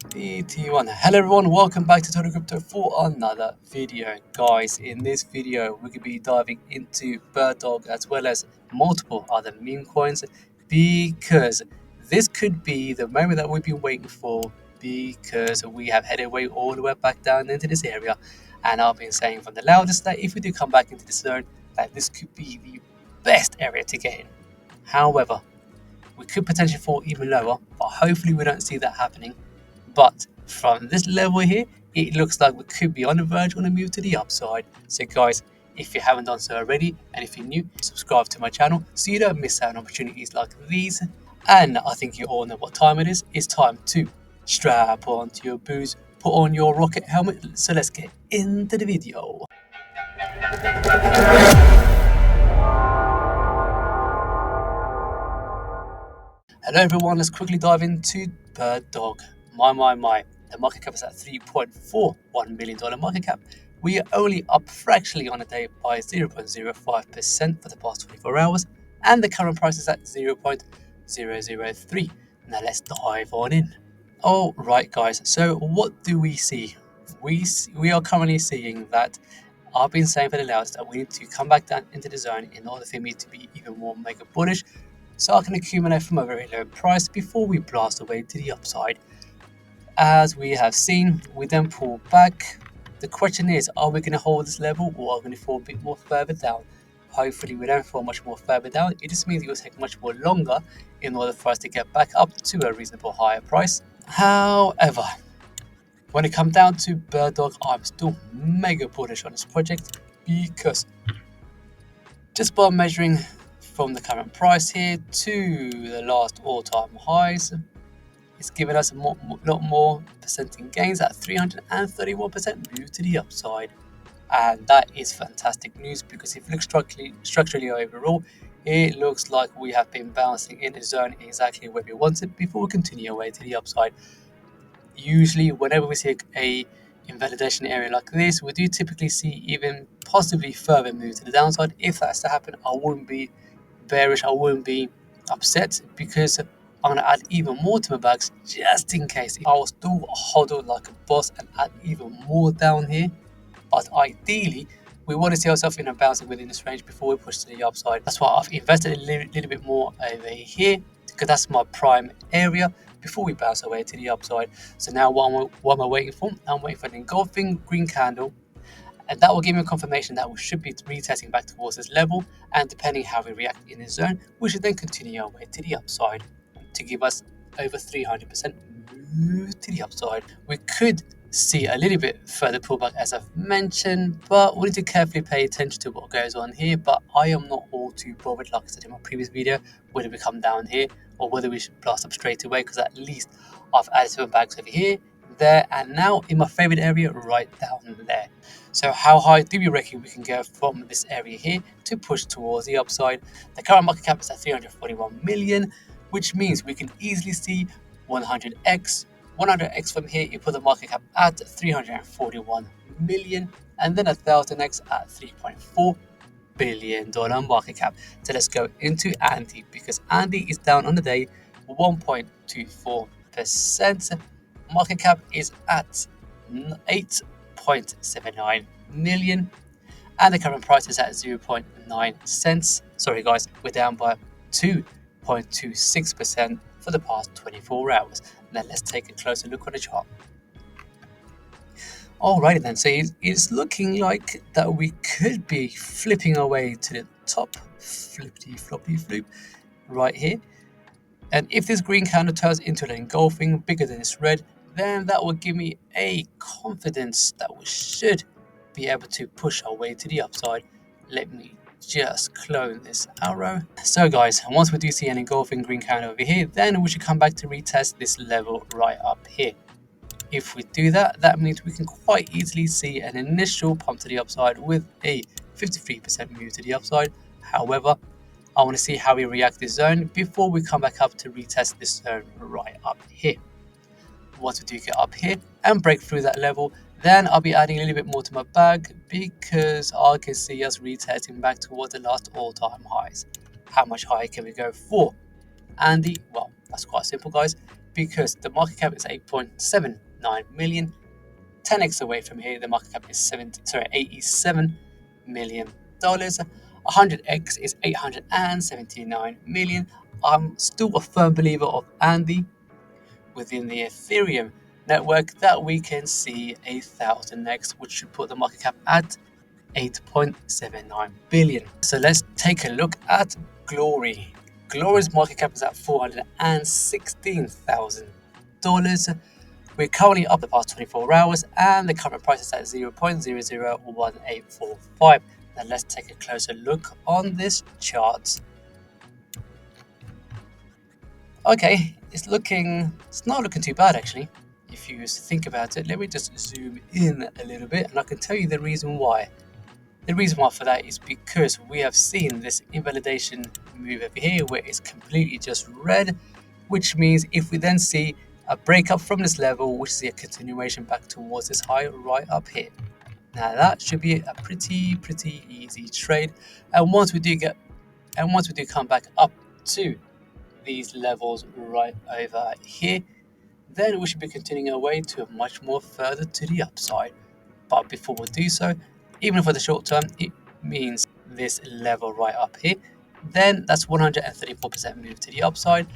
BT1. Hello everyone, welcome back to Total Crypto for another video. Guys, in this video we're going to be diving into Bird Dog as well as multiple other meme coins, because this could be the moment that we've been waiting for, because we have headed way all the way back down into this area, and I've been saying from the loudest that if we do come back into this zone, that this could be the best area to get in. However, we could potentially fall even lower, but hopefully we don't see that happening. But from this level here, it looks like we could be on the verge on a move to the upside. So guys, if you haven't done so already, and if you're new, subscribe to my channel so you don't miss out on opportunities like these. And I think you all know what time it is. It's time to strap onto your boots, put on your rocket helmet. So let's get into the video. Hello everyone, let's quickly dive into Bird Dog. My. The market cap is at $3.41 million market cap. We are only up fractionally on a day by 0.05% for the past 24 hours, and the current price is at 0.003. Now let's dive on in. Alright guys, so what do we see? We are currently seeing that I've been saying for the loudest that we need to come back down into the zone in order for me to be even more mega bullish, so I can accumulate from a very low price before we blast away to the upside. As we have seen, we then pull back. The question is, are we going to hold this level, or are we going to fall a bit more further down? Hopefully we don't fall much more further down. It just means it will take much more longer in order for us to get back up to a reasonable higher price. However, when it comes down to Bird Dog, I'm still mega bullish on this project, because just by measuring from the current price here to the last all-time highs, it's given us a lot more percent in gains at 331% move to the upside. And that is fantastic news, because if you look structurally overall, it looks like we have been bouncing in a zone exactly where we wanted before we continue away to the upside. Usually, whenever we see a invalidation area like this, we do typically see even possibly further move to the downside. If that's to happen, I wouldn't be bearish, I wouldn't be upset, because I'm going to add even more to my bags just in case. I will still hodl like a boss and add even more down here. But ideally, we want to see ourselves in a bouncing within this range before we push to the upside. That's why I've invested a little bit more over here, because that's my prime area before we bounce away to the upside. So now what am I waiting for? I'm waiting for an engulfing green candle, and that will give me a confirmation that we should be retesting back towards this level, and depending how we react in this zone, we should then continue our way to the upside to give us over 300% move to the upside. We could see a little bit further pullback, as I've mentioned, but we need to carefully pay attention to what goes on here. But I am not all too bothered, like I said in my previous video, whether we come down here or whether we should blast up straight away, because at least I've added some bags over here, there, and now in my favorite area right down there. So how high do we reckon we can go from this area here to push towards the upside? The current market cap is at 341 million, which means we can easily see 100x from here. You put the market cap at 341 million, and then 1000x at $3.4 billion market cap. So let's go into Andy, because Andy is down on the day 1.24%. Market cap is at 8.79 million, and the current price is at 0.9 cents. Sorry guys, we're down by 2.26% for the past 24 hours. Now let's take a closer look on the chart. Alrighty then, so it's looking like that we could be flipping away to the top, flippity floppy flip, right here. And if this green candle turns into an engulfing bigger than this red, then that will give me a confidence that we should be able to push our way to the upside. Let me just clone this arrow. So guys, once we do see an engulfing green candle over here, then we should come back to retest this level right up here. If we do that, that means we can quite easily see an initial pump to the upside with a 53% move to the upside. However, I want to see how we react this zone before we come back up to retest this zone right up here. Once we do get up here and break through that level, then I'll be adding a little bit more to my bag, because I can see us retesting back towards the last all-time highs. How much higher can we go for Andy? Well, that's quite simple guys. because the market cap is 8.79 million. 10x away from here, the market cap is $87 million. 100x is 879 million. I'm still a firm believer of Andy within the Ethereum network that we can see 1000x, which should put the market cap at 8.79 billion. So let's take a look at Glory. Glory's market cap is at $416,000. We're currently up the past 24 hours and the current price is at 0.001845. Now let's take a closer look on this chart. Okay, it's not looking too bad actually. If you think about it, let me just zoom in a little bit and I can tell you the reason why. The reason why for that is because we have seen this invalidation move over here where it's completely just red, which means if we then see a breakup from this level, which is a continuation back towards this high right up here. Now that should be a pretty easy trade. And once we do come back up to these levels right over here, then we should be continuing our way to a much more further to the upside. But before we do so, even for the short term, it means this level right up here, then that's 134% move to the upside.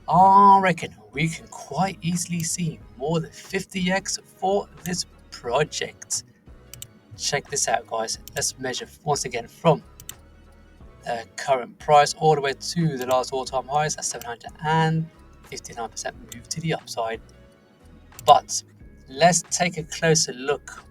I reckon we can quite easily see more than 50x for this project. Check this out, guys. Let's measure once again from the current price all the way to the last all-time highs at 759% move to the upside. But let's take a closer look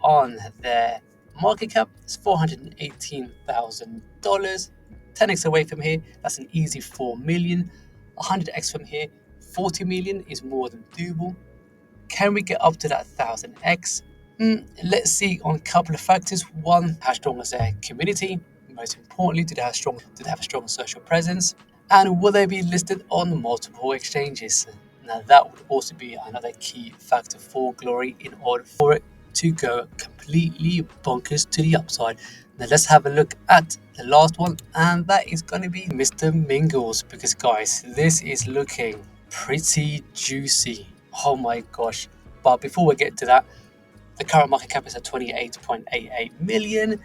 on their market cap. It's $418,000. 10x away from here, that's an easy 4 million. 100x from here, 40 million is more than doable. Can we get up to that 1000x? Let's see on a couple of factors. One, how strong is their community? Most importantly, do they have a strong social presence? And will they be listed on multiple exchanges? Now that would also be another key factor for Glory in order for it to go completely bonkers to the upside. Now let's have a look at the last one, and that is going to be Mr. Mingles, because guys, this is looking pretty juicy. Oh my gosh. But before we get to that, the current market cap is at 28.88 million.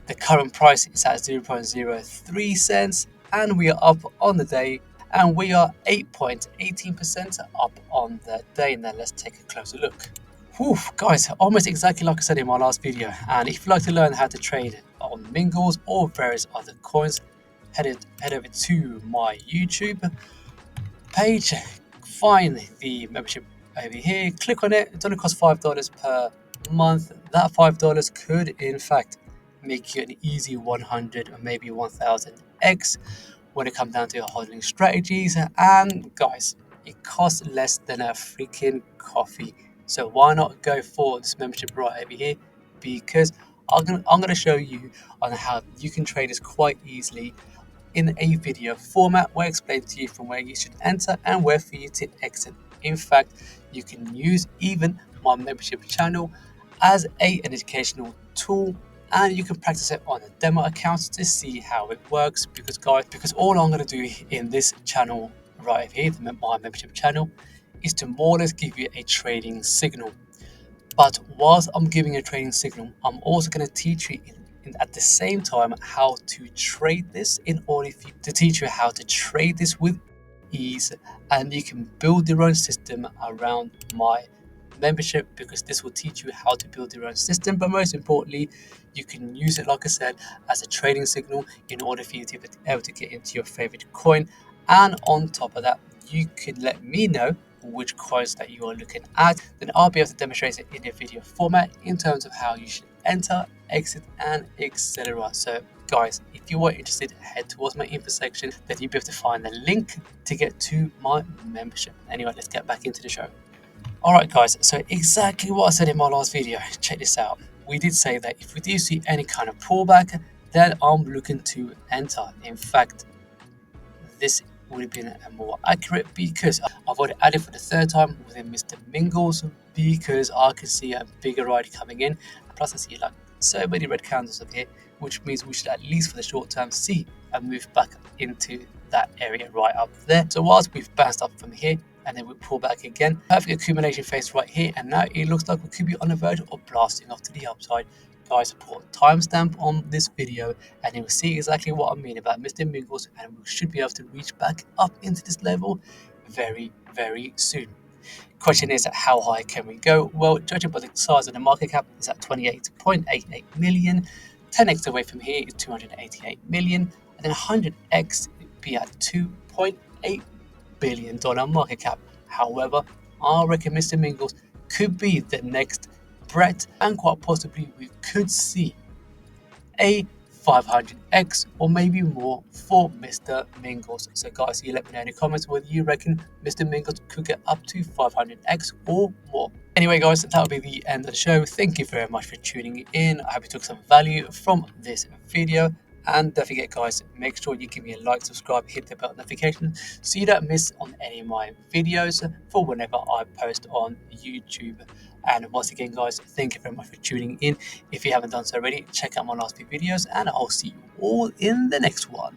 The current price is at 0.03 cents, and we are up on the day, and we are 8.18% up on the day. Now let's take a closer look. Whew, guys, almost exactly like I said in my last video. And if you'd like to learn how to trade on Mingles or various other coins, head over to my YouTube page, find the membership over here, click on it. It only costs $5 per month. That $5 could in fact make you an easy 100 or maybe 1000x when it comes down to your hodling strategies. And guys, it costs less than a freaking coffee. So why not go for this membership right over here? Because I'm gonna show you on how you can trade this quite easily in a video format where I explain to you from where you should enter and where for you to exit. In fact, you can use even my membership channel as an educational tool, and you can practice it on a demo account to see how it works. Because guys, all I'm going to do in this channel right here, my membership channel, is to more or less give you a trading signal. But whilst I'm giving a trading signal, I'm also going to teach you at the same time how to trade this, in order to teach you how to trade this with ease, and you can build your own system around my membership, because this will teach you how to build your own system. But most importantly, you can use it, like I said, as a trading signal in order for you to be able to get into your favorite coin. And on top of that, you could let me know which coins that you are looking at, then I'll be able to demonstrate it in a video format in terms of how you should enter, exit, and etc. So guys, if you are interested, head towards my info section, then you'll be able to find the link to get to my membership. Anyway, let's get back into the show. Alright guys, so exactly what I said in my last video. Check this out. We did say that if we do see any kind of pullback, then I'm looking to enter. In fact, this would have been more accurate, because I've already added for the third time within Mr. Mingles, because I can see a bigger ride coming in. Plus I see like so many red candles up here, which means we should at least for the short term see a move back into that area right up there. So whilst we've bounced up from here and then we pull back again, perfect accumulation phase right here, and now it looks like we could be on the verge of blasting off to the upside. Guys, put a timestamp on this video and you will see exactly what I mean about Mr. Mingles, and we should be able to reach back up into this level very, very soon. Question is, how high can we go? Well, judging by the size of the market cap, it's at 28.88 million. 10x away from here is 288 million, and then 100x would be at $2.8 billion market cap. However, I reckon Mr. Mingles could be the next Brett, and quite possibly we could see a 500x or maybe more for Mr. Mingles. So guys, you let me know in the comments whether you reckon Mr. Mingles could get up to 500x or more. Anyway guys, that'll be the end of the show. Thank you very much for tuning in. I hope you took some value from this video. And don't forget guys, make sure you give me a like, subscribe, hit the bell notification so you don't miss on any of my videos for whenever I post on YouTube. And once again guys, thank you very much for tuning in. If you haven't done so already, check out my last few videos and I'll see you all in the next one.